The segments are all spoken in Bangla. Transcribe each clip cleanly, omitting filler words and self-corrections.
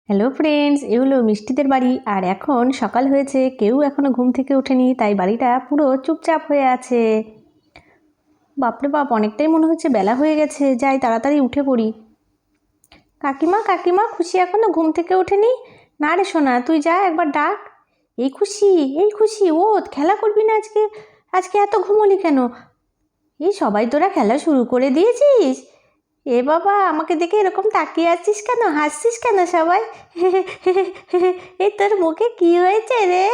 হ্যালো ফ্রেন্ডস, এ হলো মিষ্টিদের বাড়ি। আর এখন সকাল হয়েছে, কেউ এখনো ঘুম থেকে ওঠেনি, তাই বাড়িটা পুরো চুপচাপ হয়ে আছে। বাপরে বাপ, অনেকটাই মনে হচ্ছে বেলা হয়ে গেছে, যাই তাড়াতাড়ি উঠে পড়ি। কাকিমা কাকিমা, খুশি এখনো ঘুম থেকে ওঠেনি? না রে সোনা, তুই যা একবার ডাক। এই খুশি, এই খুশি, ও খেলা করবি না আজকে? আজকে এত ঘুমোলি কেন? এই সবাই তোরা খেলা শুরু করে দিয়েছিস? এ বাবা, আমাকে দেখে এরকম তাকিয়ে আছিস কেন, হাসছিস কেন সবাই? এই তোর মুখে কি হয়েছে রে?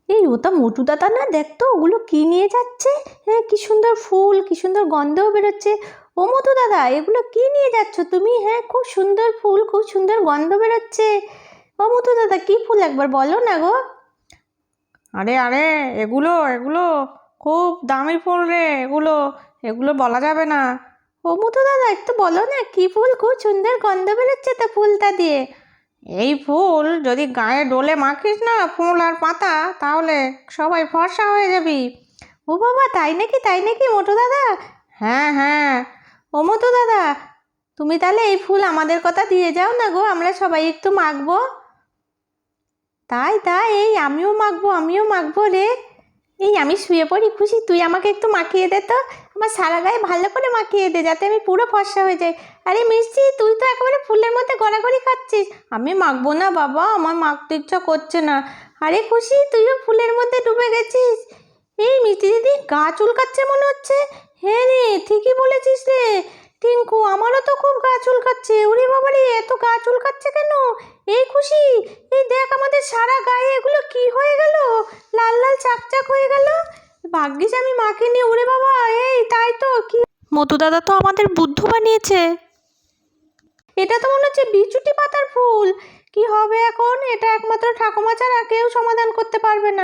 এই ওটা মোটু দাদা না, দেখতো ওগুলো কি নিয়ে যাচ্ছে। হ্যাঁ, কি সুন্দর ফুল, কি সুন্দর গন্ধও বেরোচ্ছে। ও মোটু দাদা, এগুলো কি নিয়ে যাচ্ছ তুমি? হ্যাঁ, খুব সুন্দর ফুল, খুব সুন্দর গন্ধ বেরোচ্ছে। ও মোটু দাদা, কি ফুল একবার বলো না গো? আরে আরে, এগুলো এগুলো খুব দামি ফুল রে। এগুলো এগুলো বলা যাবে না। ও মোটু দাদা, একটু বলো না কি ফুল, খুব সুন্দর গন্ধ বেরোচ্ছে তো ফুলটা দিয়ে। এই ফুল যদি গায়ে ডোলে মাখিস না, ফুল আর পাতা, তাহলে সবাই ফর্সা হয়ে যাবি। ও বাবা, তাই নাকি, তাই নাকি মোটু দাদা? হ্যাঁ হ্যাঁ। ও মোটু দাদা, তুমি তাহলে এই ফুল আমাদের কথা দিয়ে যাও না গো, আমরা সবাই একটু মাখবো। তাই তাই, এই আমিও মাখবো, আমিও মাখবো রে। এই আমি শুয়ে পড়ি, খুশি তুই আমাকে একটু মাখিয়ে দে তো। আমার সারা গায়ে ভালো করে মাখিয়ে দে, যাতে আমি পুরো ফর্সা হয়ে যাই। আরে মিষ্টি, তুই তো একেবারে ফুলের মধ্যে গড়াগড়ি খাচ্ছিস। আমি মাখবো না বাবা, আমার মাখতে ইচ্ছা করছে না। আরে খুশি, তুইও ফুলের মধ্যে ডুবে গেছিস। এই মিষ্টি দিদি, গা চুলকাচ্ছে মনে হচ্ছে। হ্যাঁ রে, ঠিকই বলেছিস রে টিঙ্কু, আমারও তো খুব গা চুলকাচ্ছে। ওরে বাবা রে, এত গা চুলকাচ্ছে কেন? এই খুশি, এই দেখ আমাদের সারা গায়ে এগুলো কি হয়ে গেল, লাল লাল চাকচাক হয়ে গেল। ভাগ্যিস আমি মাখিনি। ওরে বাবা, এই তাই তো, কি মধু দাদা তো আমাদের বুদ্ধু বানিয়েছে। এটা তো মনে হচ্ছে বিচুটি পাতার ফুল। কি হবে এখন? এটা একমাত্র ঠাকুমা ছাড়া কেউ সমাধান করতে পারবে না।